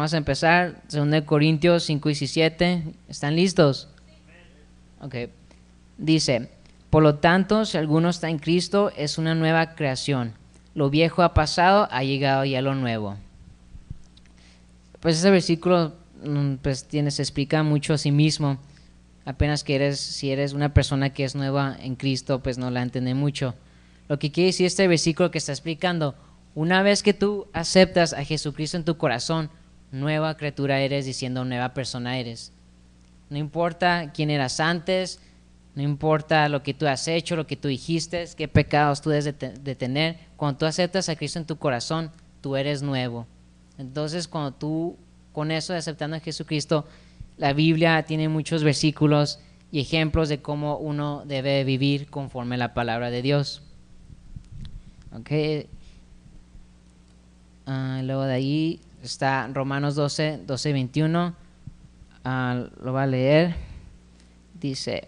Vamos a empezar, 2 Corintios 5:17. ¿Están listos? Ok. Dice, por lo tanto, si alguno está en Cristo, es una nueva creación. Lo viejo ha pasado, ha llegado ya lo nuevo. Pues ese versículo pues se explica mucho a sí mismo. Apenas que si eres una persona que es nueva en Cristo, pues no la entiende mucho. Lo que quiere decir este versículo que está explicando, una vez que tú aceptas a Jesucristo en tu corazón, nueva criatura eres, diciendo nueva persona eres. No importa quién eras antes, no importa lo que tú has hecho, lo que tú dijiste, qué pecados tú debes de tener. Cuando tú aceptas a Cristo en tu corazón, tú eres nuevo. Entonces, cuando tú, con eso de aceptando a Jesucristo, la Biblia tiene muchos versículos y ejemplos de cómo uno debe vivir conforme a la palabra de Dios. Okay. Luego de ahí está Romanos 12:21. Lo va a leer. Dice,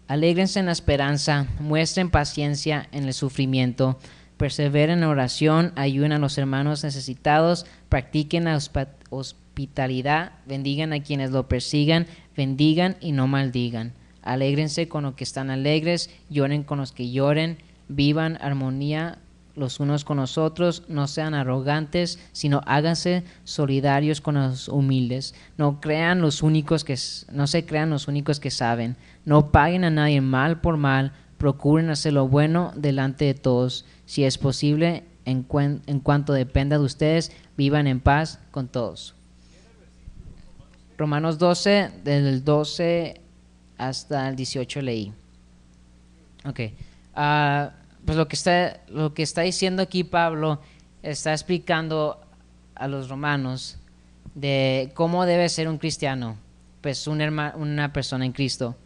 alégrense en la esperanza, muestren paciencia en el sufrimiento, perseveren en oración, ayuden a los hermanos necesitados, practiquen la hospitalidad, bendigan a quienes lo persigan, bendigan y no maldigan. Alégrense con los que están alegres, lloren con los que lloren, vivan armonía los unos con los otros, no sean arrogantes, sino háganse solidarios con los humildes. No se crean los únicos que saben. No paguen a nadie mal por mal, procuren hacer lo bueno delante de todos. Si es posible, en cuanto dependa de ustedes, vivan en paz con todos. Romanos 12, del 12 hasta el 18 leí. Ok. Pues lo que está diciendo aquí Pablo está explicando a los romanos de cómo debe ser un cristiano, pues una persona en Cristo.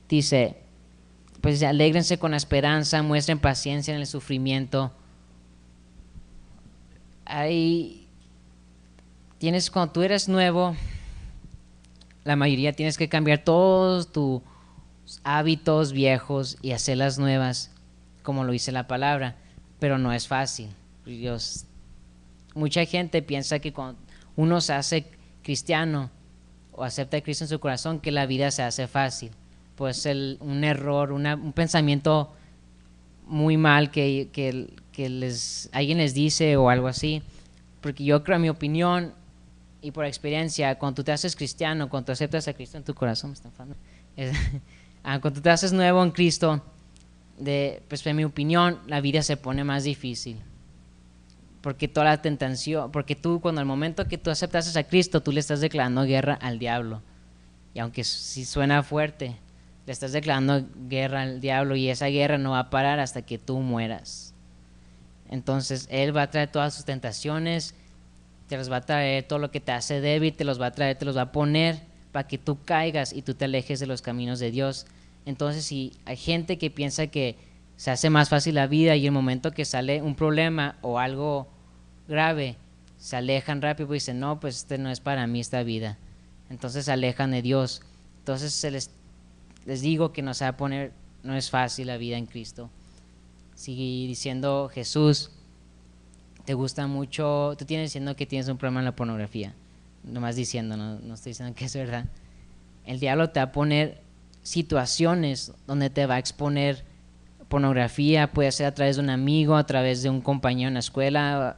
Dice, pues alégrense con la esperanza, muestren paciencia en el sufrimiento. Cuando tú eres nuevo, la mayoría tienes que cambiar todos tus hábitos viejos y hacerlas nuevas, como lo dice la palabra, pero no es fácil. Mucha gente piensa que cuando uno se hace cristiano o acepta a Cristo en su corazón, que la vida se hace fácil. Pues un error, un pensamiento muy mal que alguien les dice o algo así, porque yo creo, en mi opinión y por experiencia, cuando tú te haces cristiano, cuando tú aceptas a Cristo en tu corazón, cuando tú te haces nuevo en Cristo, pues en mi opinión, la vida se pone más difícil. Porque toda la tentación, porque cuando al momento que tú aceptas a Cristo, tú le estás declarando guerra al diablo. Y aunque sí suena fuerte, le estás declarando guerra al diablo y esa guerra no va a parar hasta que tú mueras. Entonces él va a traer todas sus tentaciones, te los va a traer todo lo que te hace débil, te los va a poner para que tú caigas y tú te alejes de los caminos de Dios. Entonces, si hay gente que piensa que se hace más fácil la vida y el momento que sale un problema o algo grave, se alejan rápido y dicen, no, pues no es para mí esta vida. Entonces se alejan de Dios. Entonces les digo que no es fácil la vida en Cristo. Sigue diciendo Jesús, te gusta mucho, tú tienes diciendo que tienes un problema en la pornografía, nomás diciendo, no estoy diciendo que es verdad. El diablo te va a poner situaciones donde te va a exponer pornografía, puede ser a través de un amigo, a través de un compañero en la escuela,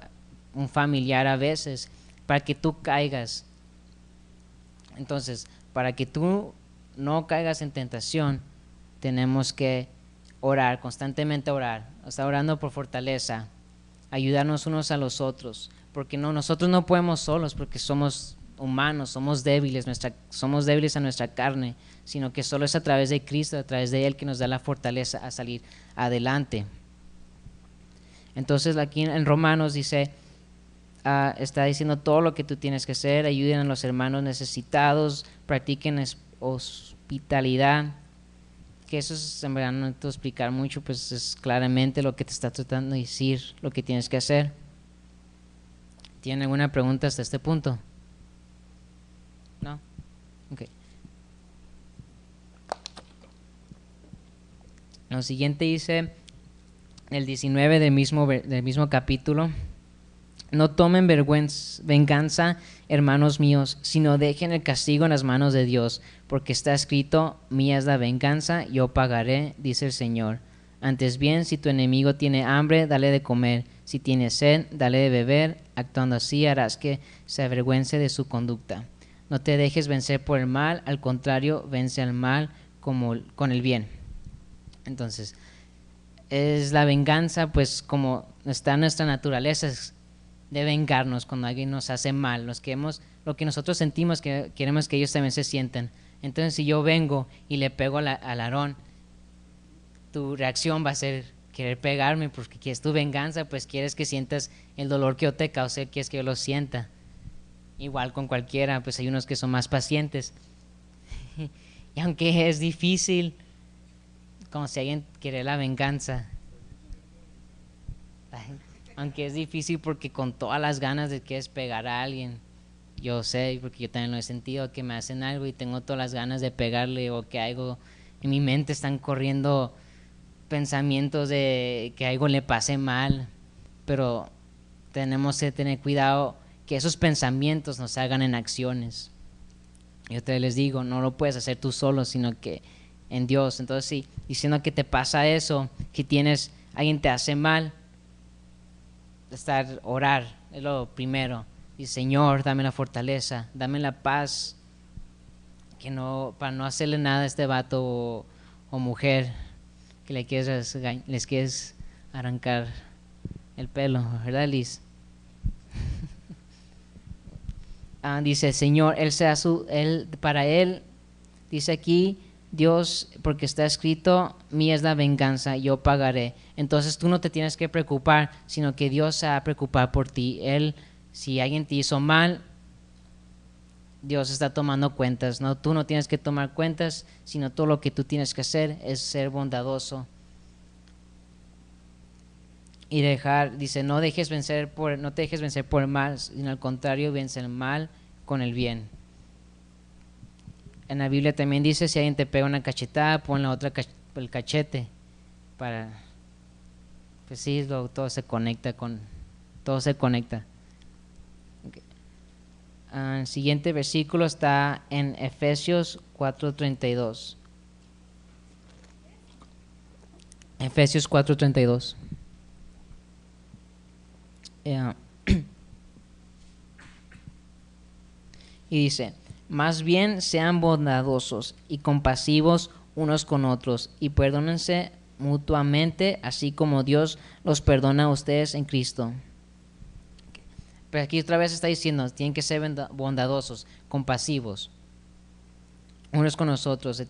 un familiar a veces, para que tú caigas. Entonces, para que tú no caigas en tentación, tenemos que orar, constantemente orar, estar orando por fortaleza, ayudarnos unos a los otros, porque nosotros no podemos solos, porque somos humanos, somos débiles a nuestra carne, sino que solo es a través de Cristo, a través de Él, que nos da la fortaleza a salir adelante. Entonces aquí en Romanos dice, está diciendo todo lo que tú tienes que hacer, ayuden a los hermanos necesitados, practiquen hospitalidad, que eso es, en verdad no necesito explicar mucho, pues es claramente lo que te está tratando de decir, lo que tienes que hacer. ¿Tienen alguna pregunta hasta este punto? ¿No? Ok. Lo siguiente dice, el 19 del mismo capítulo. No tomen venganza, hermanos míos, sino dejen el castigo en las manos de Dios, porque está escrito: mía es la venganza, yo pagaré, dice el Señor. Antes bien, si tu enemigo tiene hambre, dale de comer; si tiene sed, dale de beber; actuando así harás que se avergüence de su conducta. No te dejes vencer por el mal, al contrario, vence al mal con el bien. Entonces, es la venganza, pues como está en nuestra naturaleza, es de vengarnos cuando alguien nos hace mal. Lo que nosotros sentimos, que queremos que ellos también se sientan. Entonces, si yo vengo y le pego al Aarón, tu reacción va a ser querer pegarme porque quieres tu venganza, pues quieres que sientas el dolor que yo te causé, quieres que yo lo sienta. Igual con cualquiera, pues hay unos que son más pacientes. Y aunque es difícil, como si alguien quiere la venganza, aunque es difícil porque con todas las ganas de quieres pegar a alguien, yo sé, porque yo también lo he sentido, que me hacen algo y tengo todas las ganas de pegarle, o que algo en mi mente están corriendo pensamientos de que algo le pase mal, pero tenemos que tener cuidado que esos pensamientos nos hagan en acciones. Yo te les digo, no lo puedes hacer tú solo, sino que en Dios. Entonces, sí, diciendo que te pasa eso, que alguien te hace mal, orar es lo primero. Y Señor, dame la fortaleza, dame la paz, para no hacerle nada a este vato o mujer que les quieres arrancar el pelo, ¿verdad, Liz? Dice Señor, para él, dice aquí Dios, porque está escrito: mía es la venganza, yo pagaré. Entonces tú no te tienes que preocupar, sino que Dios se va a preocupar por ti. Si alguien te hizo mal, Dios está tomando cuentas. No, tú no tienes que tomar cuentas, sino todo lo que tú tienes que hacer es ser bondadoso y dice, no te dejes vencer por el mal, sino al contrario, vence el mal con el bien. En la Biblia también dice: si alguien te pega una cachetada, pon la otra el cachete, para, pues sí, todo se conecta. Okay. El siguiente versículo está en Efesios 4:32. Efesios 4:32. Y dice: más bien sean bondadosos y compasivos unos con otros, y perdónense mutuamente, así como Dios los perdona a ustedes en Cristo. Pero aquí otra vez está diciendo, tienen que ser bondadosos, compasivos unos con nosotros.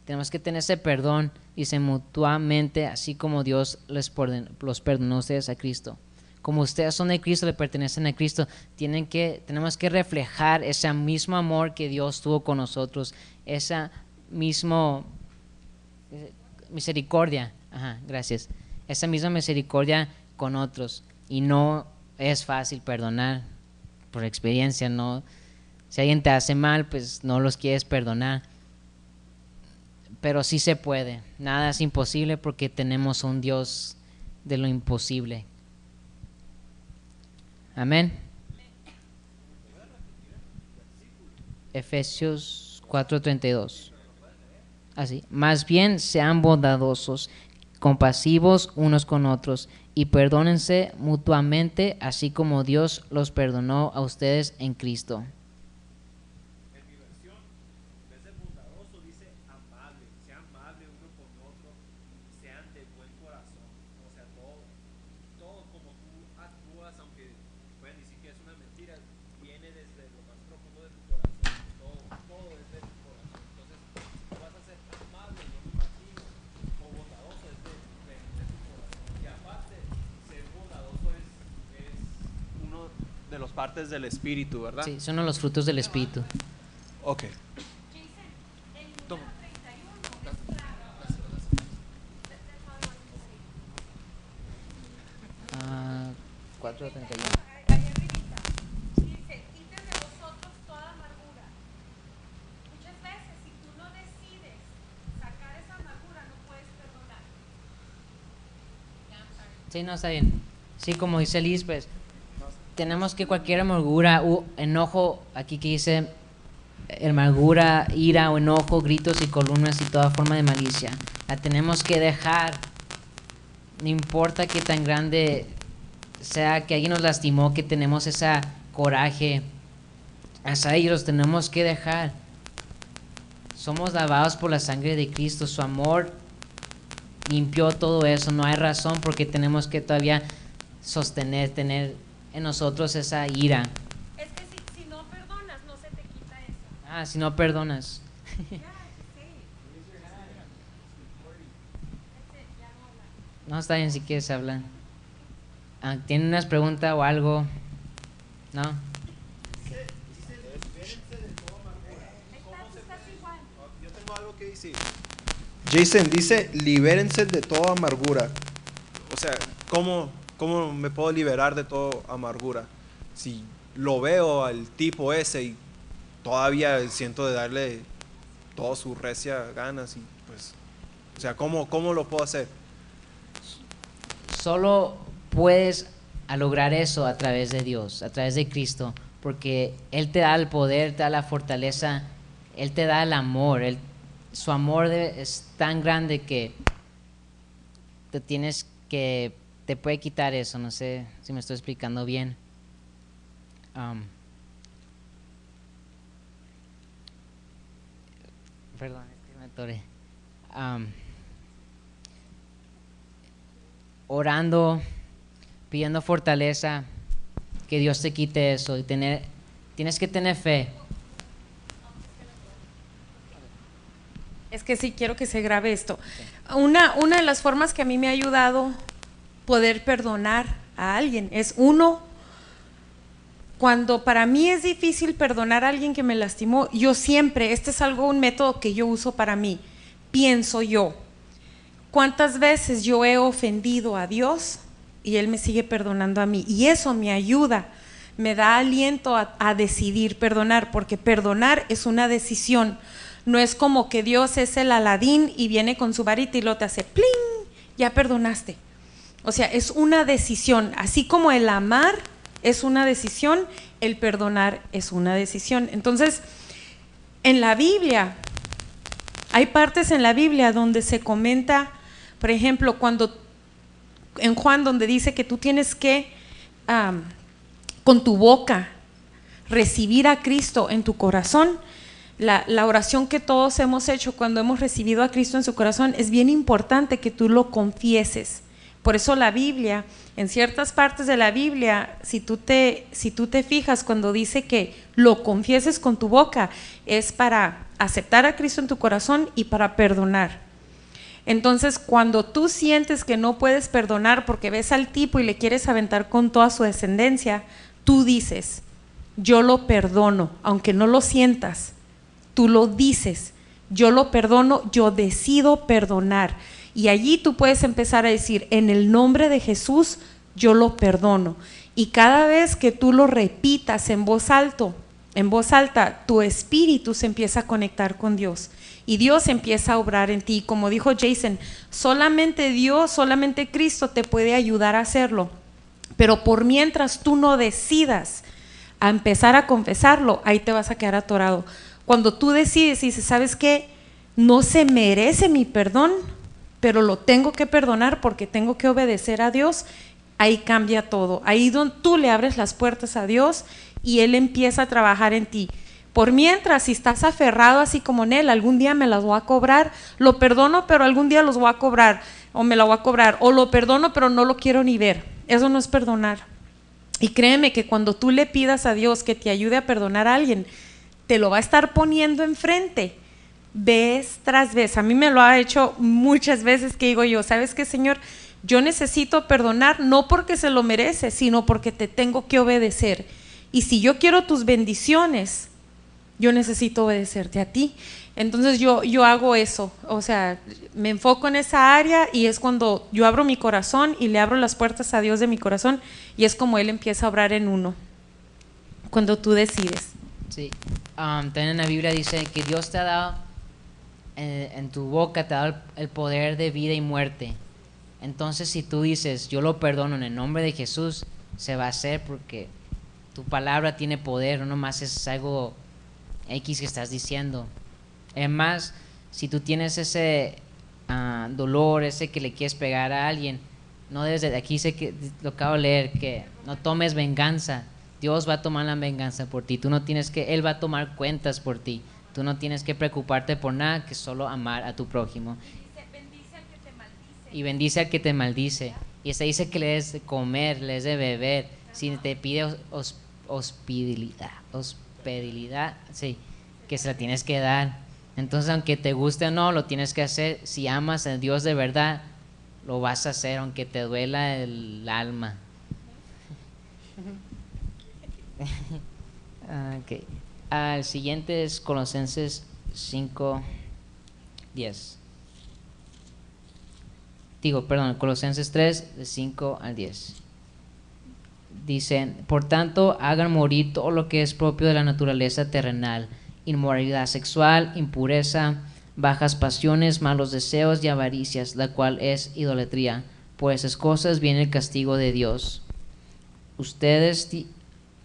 Tenemos que tener ese perdón, dice, mutuamente, así como Dios los perdonó a ustedes a Cristo. Como ustedes son de Cristo, le pertenecen a Cristo, tenemos que reflejar ese mismo amor que Dios tuvo con nosotros, esa misma misericordia, gracias, esa misma misericordia con otros. Y no es fácil perdonar, por experiencia, no. Si alguien te hace mal, pues no los quieres perdonar, pero sí se puede. Nada es imposible porque tenemos un Dios de lo imposible. Amén. Efesios 4:32. Así, más bien sean bondadosos, compasivos unos con otros, y perdónense mutuamente, así como Dios los perdonó a ustedes en Cristo. De las partes del espíritu, ¿verdad? Sí, son los frutos del espíritu. Ok. Toma. 4:31. Sí, no, está bien. Sí, como dice Liz, pues tenemos que cualquier amargura o enojo, aquí que dice amargura, ira o enojo, gritos y columnas y toda forma de malicia, la tenemos que dejar. No importa qué tan grande sea que alguien nos lastimó, que tenemos ese coraje hacia ellos, los tenemos que dejar. Somos lavados por la sangre de Cristo, su amor limpió todo eso. No hay razón porque tenemos que todavía tener en nosotros esa ira. Es que si no perdonas, no se te quita eso. Ah, si no perdonas. No, está bien si quieres hablar. ¿Tienen unas preguntas o algo? ¿No? Yo tengo algo que decir. Jason dice, libérense de toda amargura. O sea, ¿cómo me puedo liberar de toda amargura? Si lo veo al tipo ese y todavía siento de darle todas sus recias ganas y pues, o sea, ¿cómo lo puedo hacer? Solo puedes lograr eso a través de Dios, a través de Cristo, porque Él te da el poder, te da la fortaleza, Él te da el amor. Su amor es tan grande que te puede quitar eso. No sé si me estoy explicando bien. Perdón, es que me atoré. Orando, pidiendo fortaleza, que Dios te quite eso, y tienes que tener fe. Es que sí quiero que se grabe esto. Una de las formas que a mí me ha ayudado poder perdonar a alguien es cuando para mí es difícil perdonar a alguien que me lastimó, yo siempre, este es un método que yo uso para mí, pienso yo, ¿cuántas veces yo he ofendido a Dios y Él me sigue perdonando a mí? Y eso me ayuda, me da aliento a decidir perdonar, porque perdonar es una decisión. No es como que Dios es el Aladín y viene con su varita y lo te hace ¡pling! Ya perdonaste. O sea, es una decisión. Así como el amar es una decisión, el perdonar es una decisión. Entonces, en la Biblia, hay partes en la Biblia donde se comenta, por ejemplo, en Juan, donde dice que tú tienes que, con tu boca, recibir a Cristo en tu corazón. La oración que todos hemos hecho cuando hemos recibido a Cristo en su corazón, es bien importante que tú lo confieses. Por eso la Biblia, en ciertas partes de la Biblia, si tú te fijas, cuando dice que lo confieses con tu boca, es para aceptar a Cristo en tu corazón y para perdonar. Entonces, cuando tú sientes que no puedes perdonar porque ves al tipo y le quieres aventar con toda su descendencia, tú dices, yo lo perdono, aunque no lo sientas. Tú lo dices, yo lo perdono, yo decido perdonar. Y allí tú puedes empezar a decir, en el nombre de Jesús, yo lo perdono. Y cada vez que tú lo repitas en voz alta, tu espíritu se empieza a conectar con Dios. Y Dios empieza a obrar en ti. Como dijo Jason, solamente Dios, solamente Cristo te puede ayudar a hacerlo. Pero por mientras tú no decidas a empezar a confesarlo, ahí te vas a quedar atorado. Cuando tú decides y dices, ¿sabes qué? No se merece mi perdón, pero lo tengo que perdonar porque tengo que obedecer a Dios, ahí cambia todo. Ahí donde tú le abres las puertas a Dios y Él empieza a trabajar en ti. Por mientras, si estás aferrado así como en Él, algún día me las voy a cobrar, lo perdono, pero algún día los voy a cobrar, o me la voy a cobrar, o lo perdono, pero no lo quiero ni ver. Eso no es perdonar. Y créeme que cuando tú le pidas a Dios que te ayude a perdonar a alguien, te lo va a estar poniendo enfrente, vez tras vez. A mí me lo ha hecho muchas veces que digo yo, ¿sabes qué, Señor? Yo necesito perdonar, no porque se lo merece, sino porque te tengo que obedecer. Y si yo quiero tus bendiciones, yo necesito obedecerte a ti. Entonces yo hago eso, o sea, me enfoco en esa área y es cuando yo abro mi corazón y le abro las puertas a Dios de mi corazón y es como Él empieza a obrar en uno, cuando tú decides. Sí, también en la Biblia dice que Dios te ha dado, en tu boca te ha dado el poder de vida y muerte. Entonces si tú dices, yo lo perdono en el nombre de Jesús, se va a hacer porque tu palabra tiene poder, no nomás es algo X que estás diciendo. Es más, si tú tienes ese dolor, ese que le quieres pegar a alguien, no debes de, aquí sé que lo acabo de leer, que no tomes venganza. Dios va a tomar la venganza por ti. Tú no tienes que, Él va a tomar cuentas por ti. Tú no tienes que preocuparte por nada, que solo amar a tu prójimo. Bendice al que te maldice. Y bendice al que te maldice. Y se dice que le des de comer, le des de beber. Si te pide hospitalidad, sí, que se la tienes que dar. Entonces, aunque te guste o no, lo tienes que hacer. Si amas a Dios de verdad, lo vas a hacer, aunque te duela el alma. Okay. El siguiente es Colosenses 5:10. Colosenses 3, de 5 al 10. Dicen, por tanto, hagan morir todo lo que es propio de la naturaleza terrenal: inmoralidad sexual, impureza, bajas pasiones, malos deseos y avaricias, la cual es idolatría. Por esas cosas viene el castigo de Dios. Ustedes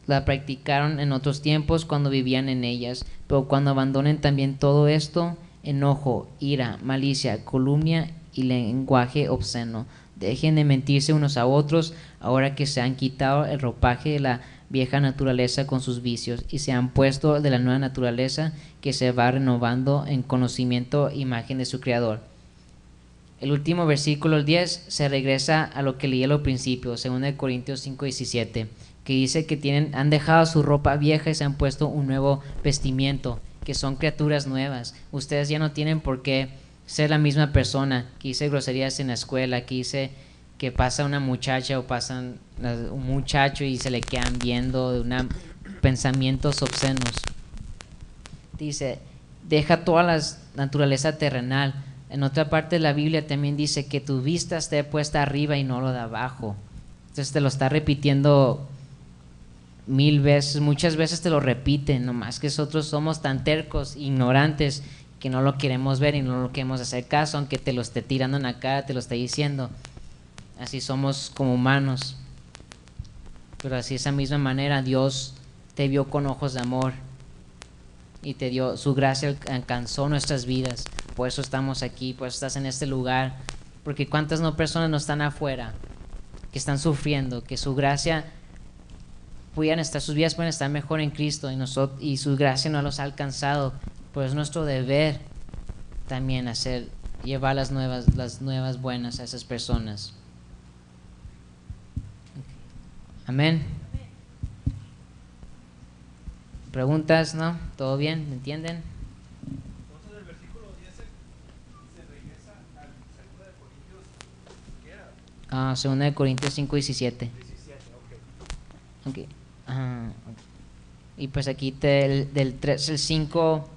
la practicaron en otros tiempos cuando vivían en ellas, pero cuando abandonen también todo esto: enojo, ira, malicia, calumnia y lenguaje obsceno. Dejen de mentirse unos a otros, ahora que se han quitado el ropaje de la vieja naturaleza con sus vicios y se han puesto de la nueva naturaleza, que se va renovando en conocimiento e imagen de su Creador. El último versículo, el 10, se regresa a lo que leí al principio, 2 Corintios 5:17, que dice que han dejado su ropa vieja y se han puesto un nuevo vestimiento, que son criaturas nuevas. Ustedes ya no tienen por qué ser la misma persona que hice groserías en la escuela, que hice que pasa una muchacha o pasan un muchacho y se le quedan viendo de pensamientos obscenos. Dice, deja toda la naturaleza terrenal. En otra parte de la Biblia también dice que tu vista esté puesta arriba y no lo de abajo. Entonces te lo está repitiendo 1000 veces, muchas veces te lo repiten, nomás que nosotros somos tan tercos, ignorantes, que no lo queremos ver y no lo queremos hacer caso, aunque te lo esté tirando en la cara, te lo esté diciendo. Así somos como humanos. Pero así, de esa misma manera, Dios te vio con ojos de amor y te dio su gracia, alcanzó nuestras vidas. Por eso estamos aquí, por eso estás en este lugar. Porque cuántas personas no están afuera, que están sufriendo, que su gracia sus vidas pueden estar mejor en Cristo y su gracia no los ha alcanzado. Pues es nuestro deber también llevar las nuevas buenas a esas personas. Amén. ¿Preguntas? ¿No? ¿Todo bien? ¿Me entienden? Entonces el versículo 10 se regresa al 2 2 Corintios, ¿qué era? Corintios 5:17. 17, ok. Okay. Y pues aquí del 3 al 5,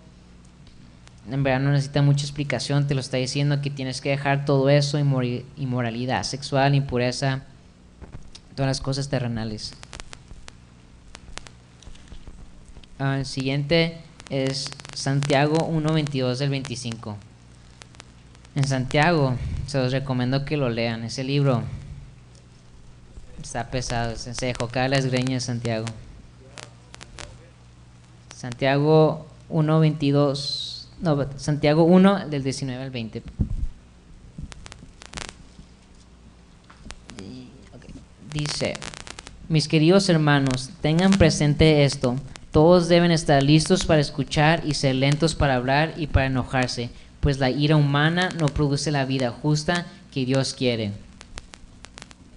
en verdad no necesita mucha explicación, te lo está diciendo que tienes que dejar todo eso: inmoralidad sexual, impureza, todas las cosas terrenales. El siguiente es Santiago 1:22 del 25. En Santiago, se los recomiendo que lo lean. Ese libro está pesado, se dejó caer las greñas Santiago. Santiago 1:22, no, Santiago 1 del 19 al 20. Dice: mis queridos hermanos, tengan presente esto: todos deben estar listos para escuchar y ser lentos para hablar y para enojarse, pues la ira humana no produce la vida justa que Dios quiere.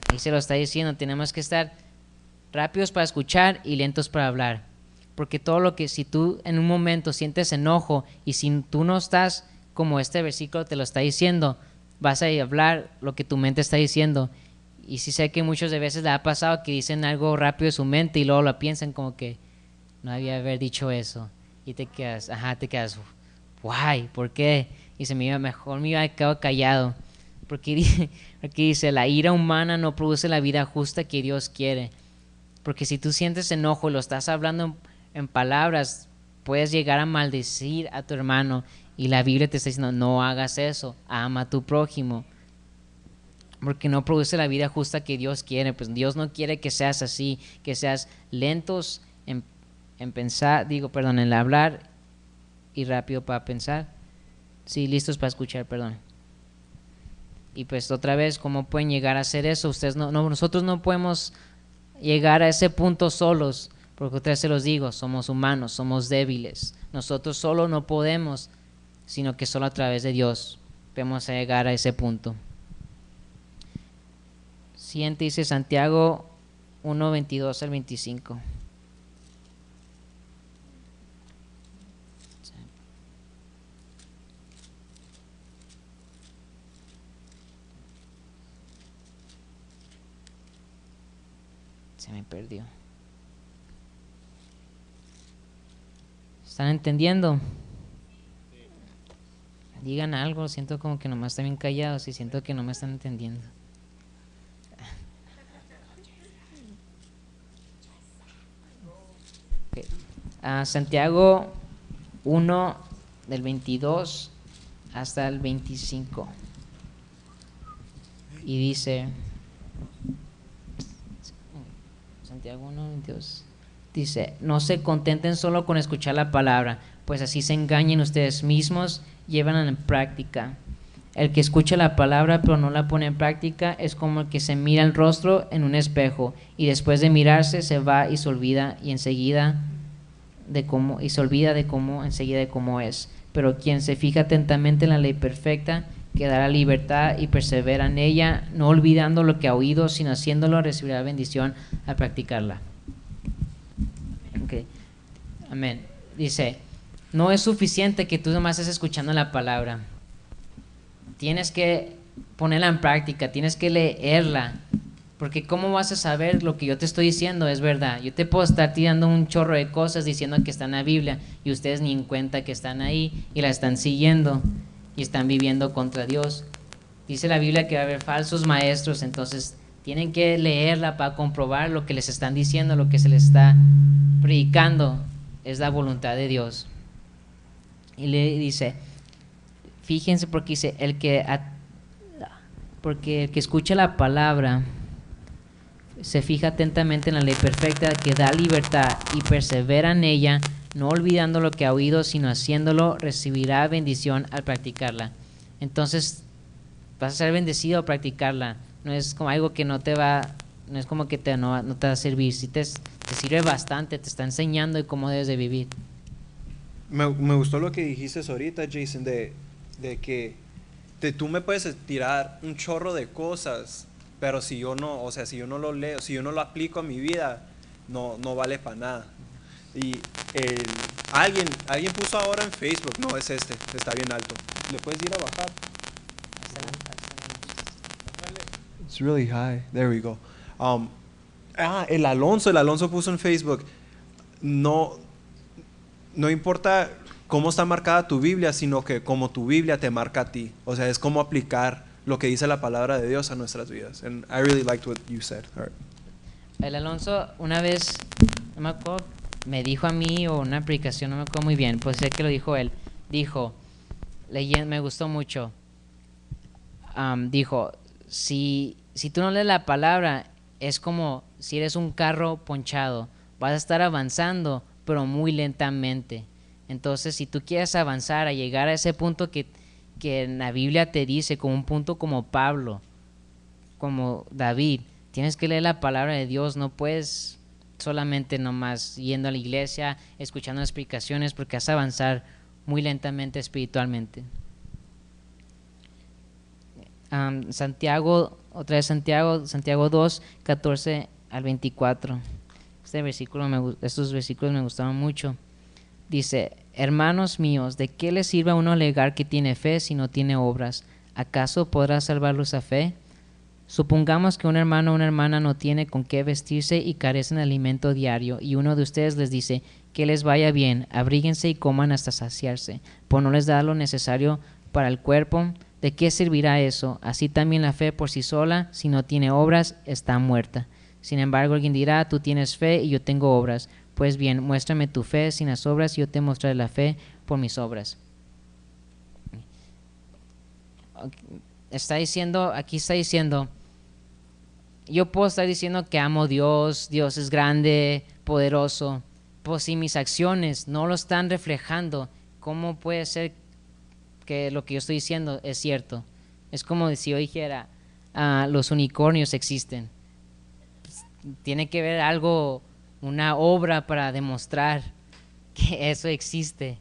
Ahí se lo está diciendo, tenemos que estar rápidos para escuchar y lentos para hablar, porque todo lo que, si tú en un momento sientes enojo y si tú no estás como este versículo te lo está diciendo, vas a hablar lo que tu mente está diciendo. Y sí sé que muchas de veces le ha pasado que dicen algo rápido de su mente y luego lo piensan como que no había haber dicho eso, y te quedas, guay, ¿por qué? Y se me iba, mejor me iba quedado callado, porque dice, la ira humana no produce la vida justa que Dios quiere. Porque si tú sientes enojo y lo estás hablando en palabras, puedes llegar a maldecir a tu hermano, y la Biblia te está diciendo, no hagas eso, ama a tu prójimo. porque no produce la vida justa que Dios quiere. Pues Dios no quiere que seas así, que seas lentos en pensar, en hablar y rápido para pensar. Sí, listos para escuchar, perdón. Y pues otra vez, ¿cómo pueden llegar a hacer eso? Nosotros no podemos llegar a ese punto solos, porque otra vez se los digo, somos humanos, somos débiles. Nosotros solo no podemos, sino que solo a través de Dios podemos llegar a ese punto. Siguiente dice Santiago 1, 22 al 25. Se me perdió. ¿Están entendiendo? Digan algo, siento como que nomás están bien callados y siento que no me están entendiendo. Okay. Santiago 1 del 22 hasta el 25 y dice Santiago 1, 22 dice: no se contenten solo con escuchar la palabra, pues así se engañen ustedes mismos, llevan en práctica. El que escucha la palabra pero no la pone en práctica es como el que se mira el rostro en un espejo y después de mirarse se va y se olvida enseguida de cómo es. Pero quien se fija atentamente en la ley perfecta, que dará libertad y persevera en ella, no olvidando lo que ha oído, sino haciéndolo, recibirá bendición al practicarla. Okay. Amén. Dice, no es suficiente que tú nomás estés escuchando la palabra. Tienes que ponerla en práctica, tienes que leerla, porque ¿cómo vas a saber lo que yo te estoy diciendo es verdad? Yo te puedo estar tirando un chorro de cosas diciendo que están en la Biblia y ustedes ni en cuenta que están ahí y la están siguiendo y están viviendo contra Dios. Dice la Biblia que va a haber falsos maestros, entonces tienen que leerla para comprobar lo que les están diciendo, lo que se les está predicando es la voluntad de Dios. Y le dice, fíjense, porque dice, porque el que escucha la palabra se fija atentamente en la ley perfecta que da libertad y persevera en ella, no olvidando lo que ha oído, sino haciéndolo, recibirá bendición al practicarla. Entonces vas a ser bendecido al practicarla. No es como algo que no es como que no te va a servir. Si te sirve bastante, te está enseñando de cómo debes de vivir. Me gustó lo que dijiste ahorita, Jason, de que tú me puedes tirar un chorro de cosas, pero si yo no lo leo, si yo no lo aplico a mi vida, no vale para nada. Y alguien puso ahora en Facebook, no es está bien alto. ¿Le puedes ir a bajar? It's really high. There we go. El Alonso puso en Facebook, no importa cómo está marcada tu Biblia, sino que como tu Biblia te marca a ti. O sea, es cómo aplicar lo que dice la palabra de Dios a nuestras vidas. And I really liked what you said. All right. El Alonso una vez, no me acuerdo, me dijo a mí o una predicación, no me acuerdo muy bien, pues sé que lo dijo él. Dijo, me gustó mucho. Dijo, si tú no lees la palabra, es como si eres un carro ponchado. Vas a estar avanzando, pero muy lentamente. Entonces, si tú quieres avanzar a llegar a ese punto que en la Biblia te dice, como un punto como Pablo, como David, tienes que leer la palabra de Dios. No puedes solamente nomás yendo a la iglesia, escuchando explicaciones, porque vas a avanzar muy lentamente espiritualmente. Santiago 2, 14 al 24. Estos versículos me gustaron mucho. Dice, hermanos míos, ¿de qué le sirve a uno alegar que tiene fe si no tiene obras? ¿Acaso podrá salvarlo esa fe? Supongamos que un hermano o una hermana no tiene con qué vestirse y carecen de alimento diario, y uno de ustedes les dice que les vaya bien, abríguense y coman hasta saciarse, pues no les da lo necesario para el cuerpo. ¿De qué servirá eso? Así también la fe por sí sola, si no tiene obras, está muerta. Sin embargo, alguien dirá, tú tienes fe y yo tengo obras. Pues bien, muéstrame tu fe sin las obras y yo te mostraré la fe por mis obras. está diciendo, aquí está diciendo, yo puedo estar diciendo que amo a Dios, Dios es grande, poderoso, pues si mis acciones no lo están reflejando, ¿cómo puede ser que lo que yo estoy diciendo es cierto? Es como si yo dijera, los unicornios existen. Pues, tiene que ver algo, una obra para demostrar que eso existe.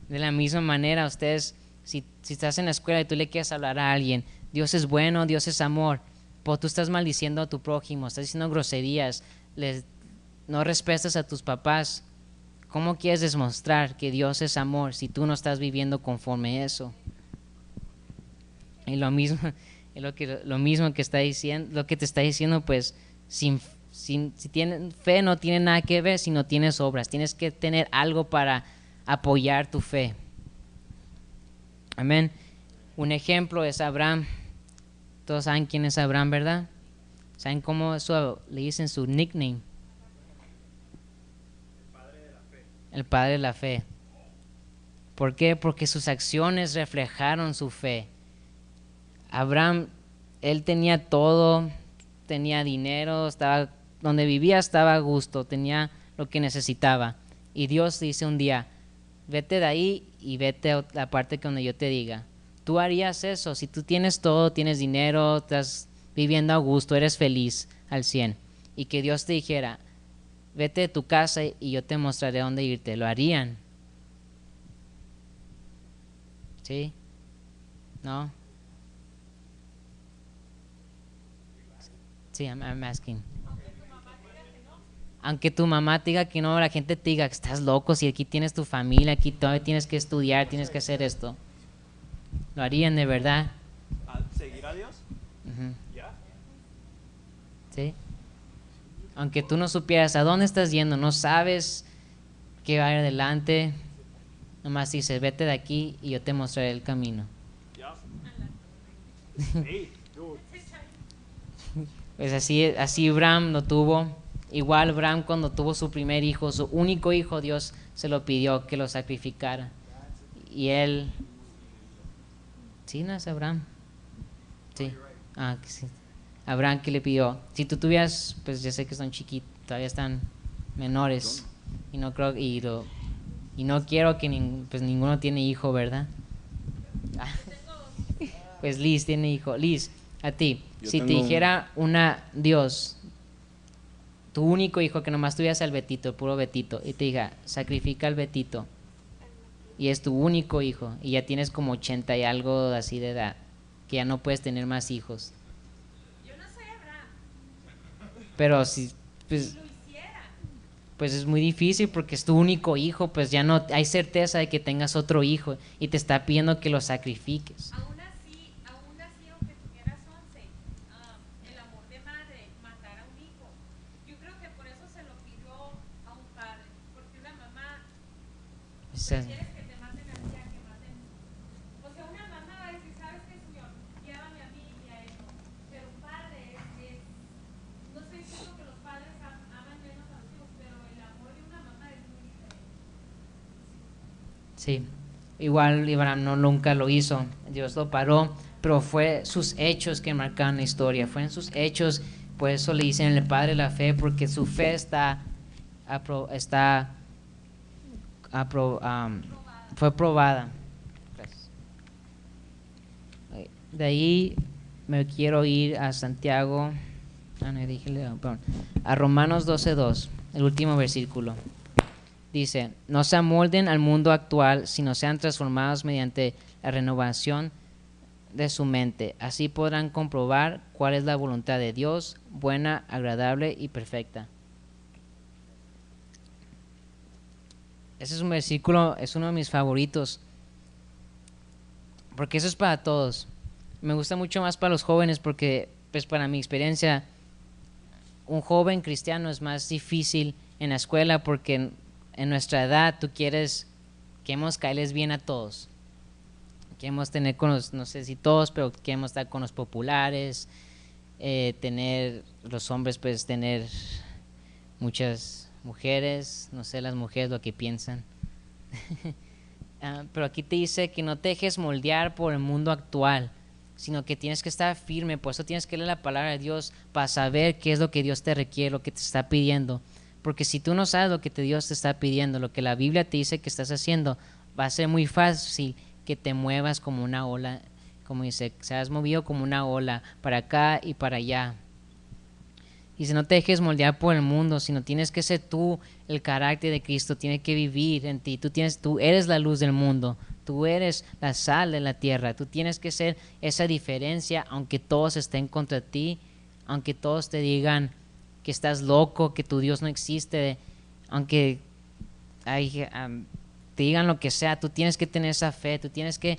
De la misma manera, ustedes, si estás en la escuela y tú le quieres hablar a alguien, Dios es bueno, Dios es amor, pues tú estás maldiciendo a tu prójimo, estás diciendo groserías, no respetas a tus papás. ¿Cómo quieres demostrar que Dios es amor si tú no estás viviendo conforme a eso? Y lo mismo, lo mismo que está diciendo, lo que te está diciendo, pues, si tienes fe no tiene nada que ver si no tienes obras. Tienes que tener algo para apoyar tu fe. Amén. Un ejemplo es Abraham. Todos saben quién es Abraham, ¿verdad? ¿Saben cómo eso le dicen su nickname? El padre de la fe. ¿Por qué? Porque sus acciones reflejaron su fe. Abraham, él tenía todo, tenía dinero, estaba donde vivía, estaba a gusto, tenía lo que necesitaba. Y Dios dice un día, vete de ahí y vete a la parte donde yo te diga. Tú harías eso, si tú tienes todo, tienes dinero, estás viviendo a gusto, eres feliz al 100. Y que Dios te dijera, vete de tu casa y yo te mostraré dónde irte. ¿Lo harían? ¿Sí? ¿No? Sí, I'm asking. Aunque tu mamá te diga que no, la gente te diga que estás loco, si aquí tienes tu familia, aquí todavía tienes que estudiar, tienes que hacer esto. ¿Lo harían de verdad? ¿Seguir a Dios? ¿Ya? ¿Sí? Aunque tú no supieras a dónde estás yendo, no sabes qué va a ir adelante, nomás dices, vete de aquí y yo te mostraré el camino. Pues así Abraham lo tuvo. Igual Abraham cuando tuvo su primer hijo, su único hijo, Dios se lo pidió que lo sacrificara. Y él... ¿Sí, no es Abraham? Sí. Sí. Abraham que le pidió, si tú tuvieras, pues ya sé que son chiquitos, todavía están menores, y no creo, y no quiero que pues ninguno tiene hijo, ¿verdad? Pues Liz tiene hijo. Liz, a ti, si te dijera Dios, tu único hijo, que nomás tuvieras al Betito, el puro Betito, y te diga, sacrifica al Betito, y es tu único hijo, y ya tienes como 80 y algo así de edad, que ya no puedes tener más hijos. Pero si pues es muy difícil porque es tu único hijo, pues ya no hay certeza de que tengas otro hijo y te está pidiendo que lo sacrifiques. Aún así, aunque tuvieras 11, el amor de madre, matar a un hijo, yo creo que por eso se lo pidió a un padre, porque una mamá prefieres que te maten a ti a que maten. O sea, una mamá va a decir, ¿sabes qué, Señor? Llévame a mí y a eso. Pero un padre no estoy diciendo que los padres aman menos a los hijos, pero el amor de una mamá es muy diferente. Sí, igual Abraham nunca lo hizo, Dios lo paró, pero fue sus hechos que marcaron la historia, fue en sus hechos, por eso le dicen el padre de la fe, porque su fe fue probada. De ahí me quiero ir a Santiago, a Romanos 12:2, el último versículo. Dice, no se amolden al mundo actual, sino sean transformados mediante la renovación de su mente. Así podrán comprobar cuál es la voluntad de Dios, buena, agradable y perfecta. Ese es un versículo, es uno de mis favoritos, porque eso es para todos. Me gusta mucho más para los jóvenes porque, pues para mi experiencia, un joven cristiano es más difícil en la escuela porque en nuestra edad tú queremos caerles bien a todos. Queremos tener con los, no sé si todos, pero queremos estar con los populares, tener los hombres, pues tener muchas mujeres, no sé las mujeres lo que piensan. Pero aquí te dice que no te dejes moldear por el mundo actual, sino que tienes que estar firme. Por eso tienes que leer la palabra de Dios para saber qué es lo que Dios te requiere, lo que te está pidiendo. Porque si tú no sabes lo que Dios te está pidiendo, lo que la Biblia te dice que estás haciendo, va a ser muy fácil que te muevas como una ola, como dice, seas movido como una ola para acá y para allá. Y si no te dejes moldear por el mundo, sino tienes que ser tú, el carácter de Cristo tiene que vivir en ti. Tú eres la luz del mundo, tú eres la sal de la tierra. Tú tienes que ser esa diferencia, aunque todos estén contra ti, aunque todos te digan que estás loco, que tu Dios no existe, aunque te digan lo que sea. Tú tienes que tener esa fe, tú tienes que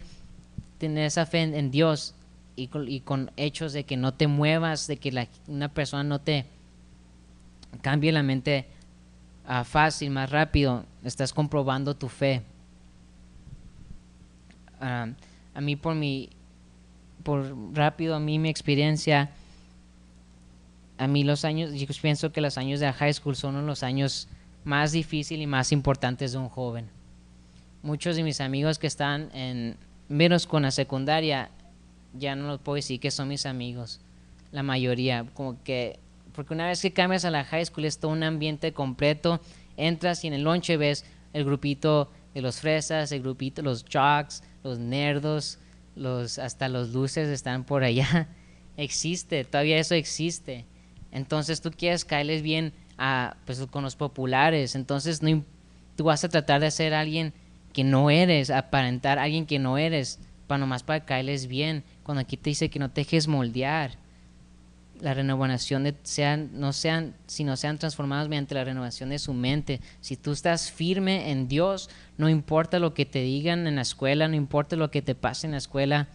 tener esa fe en Dios, y con hechos de que no te muevas, de que una persona no te cambie la mente fácil, más rápido. Estás comprobando tu fe. A mí mi experiencia, a mí los años, yo pienso que los años de high school son los años más difíciles y más importantes de un joven. Muchos de mis amigos que están menos con la secundaria, ya no los puedo decir que son mis amigos, la mayoría, porque una vez que cambias a la high school es todo un ambiente completo. Entras y en el lonche ves el grupito de los fresas, el grupito, los jocks, los nerdos, hasta los luces están por allá. Existe, todavía eso existe. Entonces tú quieres caerles bien pues, con los populares. Entonces tú vas a tratar de ser alguien que no eres, aparentar a alguien que no eres, nomás para caerles bien, cuando aquí te dice que no te dejes moldear. La renovación sino sean transformados mediante la renovación de su mente. Si tú estás firme en Dios, no importa lo que te digan en la escuela, no importa lo que te pase en la escuela,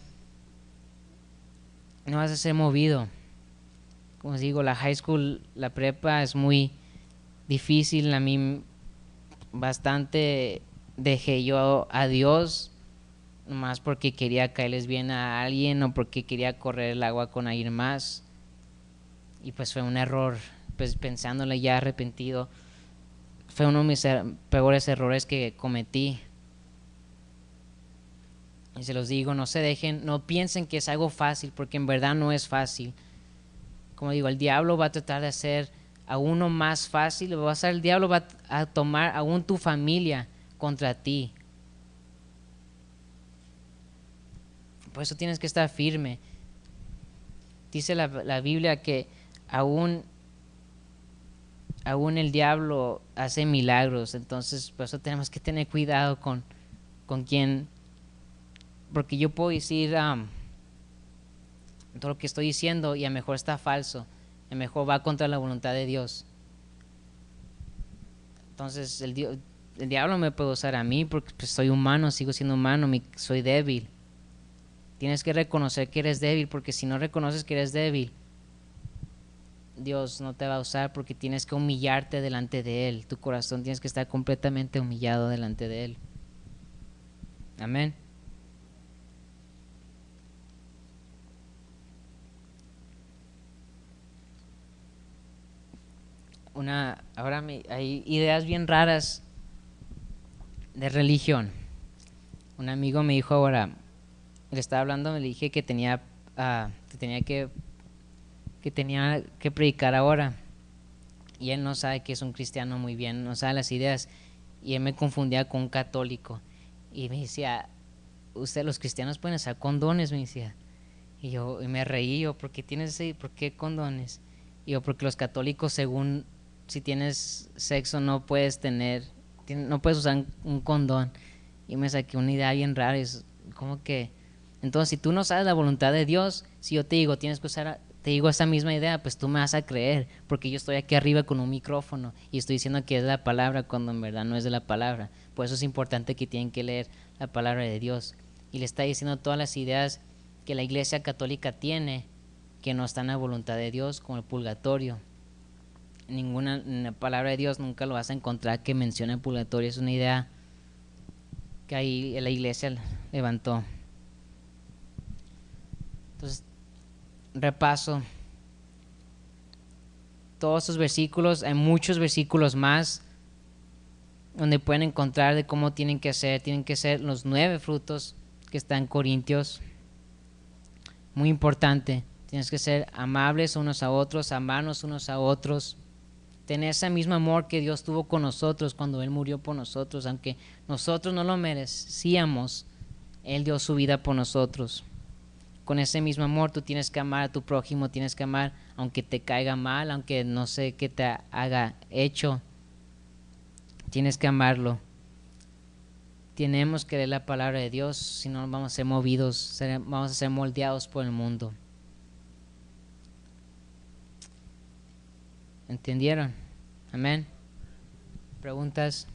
no vas a ser movido. Como os digo, la high school, la prepa es muy difícil. A mí bastante dejé yo a Dios nomás porque quería caerles bien a alguien o porque quería correr el agua con alguien más. Y pues fue un error, pues pensándole ya arrepentido, fue uno de mis peores errores que cometí. Y se los digo, no se dejen, no piensen que es algo fácil, porque en verdad no es fácil. Como digo, el diablo va a tratar de hacer a uno más fácil, el diablo va a tomar aún tu familia contra ti. Por eso tienes que estar firme. Dice la Biblia que aún el diablo hace milagros. Entonces por eso tenemos que tener cuidado con quién, porque yo puedo decir todo lo que estoy diciendo y a lo mejor está falso, a lo mejor va contra la voluntad de Dios. Entonces el diablo me puede usar a mí porque pues, soy humano, sigo siendo humano, soy débil. Tienes que reconocer que eres débil, porque si no reconoces que eres débil, Dios no te va a usar, porque tienes que humillarte delante de Él. Tu corazón tienes que estar completamente humillado delante de Él. Amén. Ahora hay ideas bien raras de religión. Un amigo me dijo ahora, le estaba hablando, me dije que tenía que predicar ahora, y él no sabe que es un cristiano muy bien, no sabe las ideas, y él me confundía con un católico y me decía, usted, los cristianos pueden usar condones, me decía, y me reí, ¿por qué condones? Y yo, porque los católicos, según, si tienes sexo no puedes usar un condón. Y me saqué una idea bien rara, es como que, entonces si tú no sabes la voluntad de Dios, si yo te digo tienes que usar, te digo esa misma idea, pues tú me vas a creer, porque yo estoy aquí arriba con un micrófono y estoy diciendo que es la palabra cuando en verdad no es de la palabra. Por eso es importante que tienen que leer la palabra de Dios. Y le está diciendo todas las ideas que la Iglesia Católica tiene que no están a voluntad de Dios, como el purgatorio. En la palabra de Dios nunca lo vas a encontrar que mencione el purgatorio. Es una idea que ahí la Iglesia levantó. Entonces, repaso todos esos versículos. Hay muchos versículos más donde pueden encontrar de cómo tienen que ser los 9 frutos que están en Corintios. muy importante. Tienes que ser amables unos a otros, amarnos unos a otros, tener ese mismo amor que Dios tuvo con nosotros cuando Él murió por nosotros, aunque nosotros no lo merecíamos, Él dio su vida por nosotros. Con ese mismo amor tú tienes que amar a tu prójimo, tienes que amar aunque te caiga mal, aunque no sé qué te haga hecho, tienes que amarlo. Tenemos que leer la palabra de Dios, si no vamos a ser movidos, vamos a ser moldeados por el mundo. ¿Entendieron? Amén. ¿Preguntas?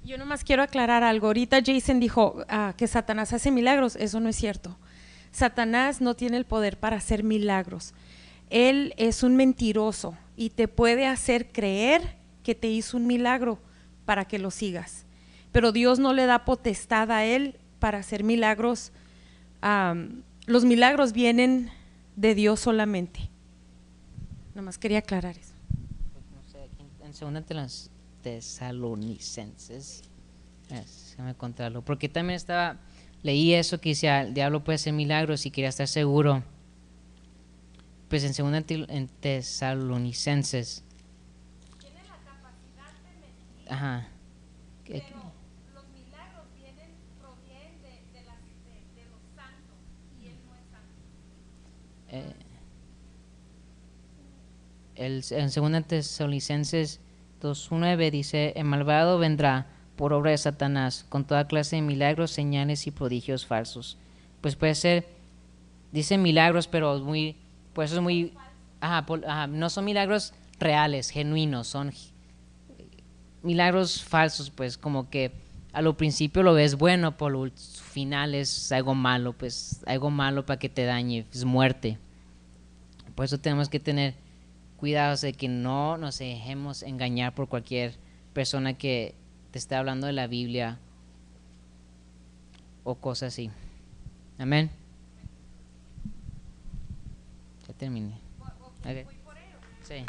Yo nomás quiero aclarar algo. Ahorita Jason dijo que Satanás hace milagros. Eso no es cierto. Satanás no tiene el poder para hacer milagros. Él es un mentiroso y te puede hacer creer que te hizo un milagro para que lo sigas. Pero Dios no le da potestad a él para hacer milagros. Los milagros vienen de Dios solamente. Nomás quería aclarar eso. No sé, aquí en segunda de las Tesalonicenses, déjame contarlo, porque también leí eso que decía, el diablo puede hacer milagros y quería estar seguro. Pues en segunda en Tesalonicenses. Tiene la capacidad de mentir, Ajá. pero los milagros provienen de los santos y él no es santo. En segunda Tesalonicenses 2:9 dice: el malvado vendrá por obra de Satanás con toda clase de milagros, señales y prodigios falsos. Pues puede ser, dice milagros, pero pues es muy, no son milagros reales, genuinos, son milagros falsos, pues como que a lo principio lo ves bueno, por lo final es algo malo, pues algo malo para que te dañe, es muerte. Por eso tenemos que tener cuidados de que no nos dejemos engañar por cualquier persona que te esté hablando de la Biblia o cosas así. Amén. Ya terminé. Okay. Sí.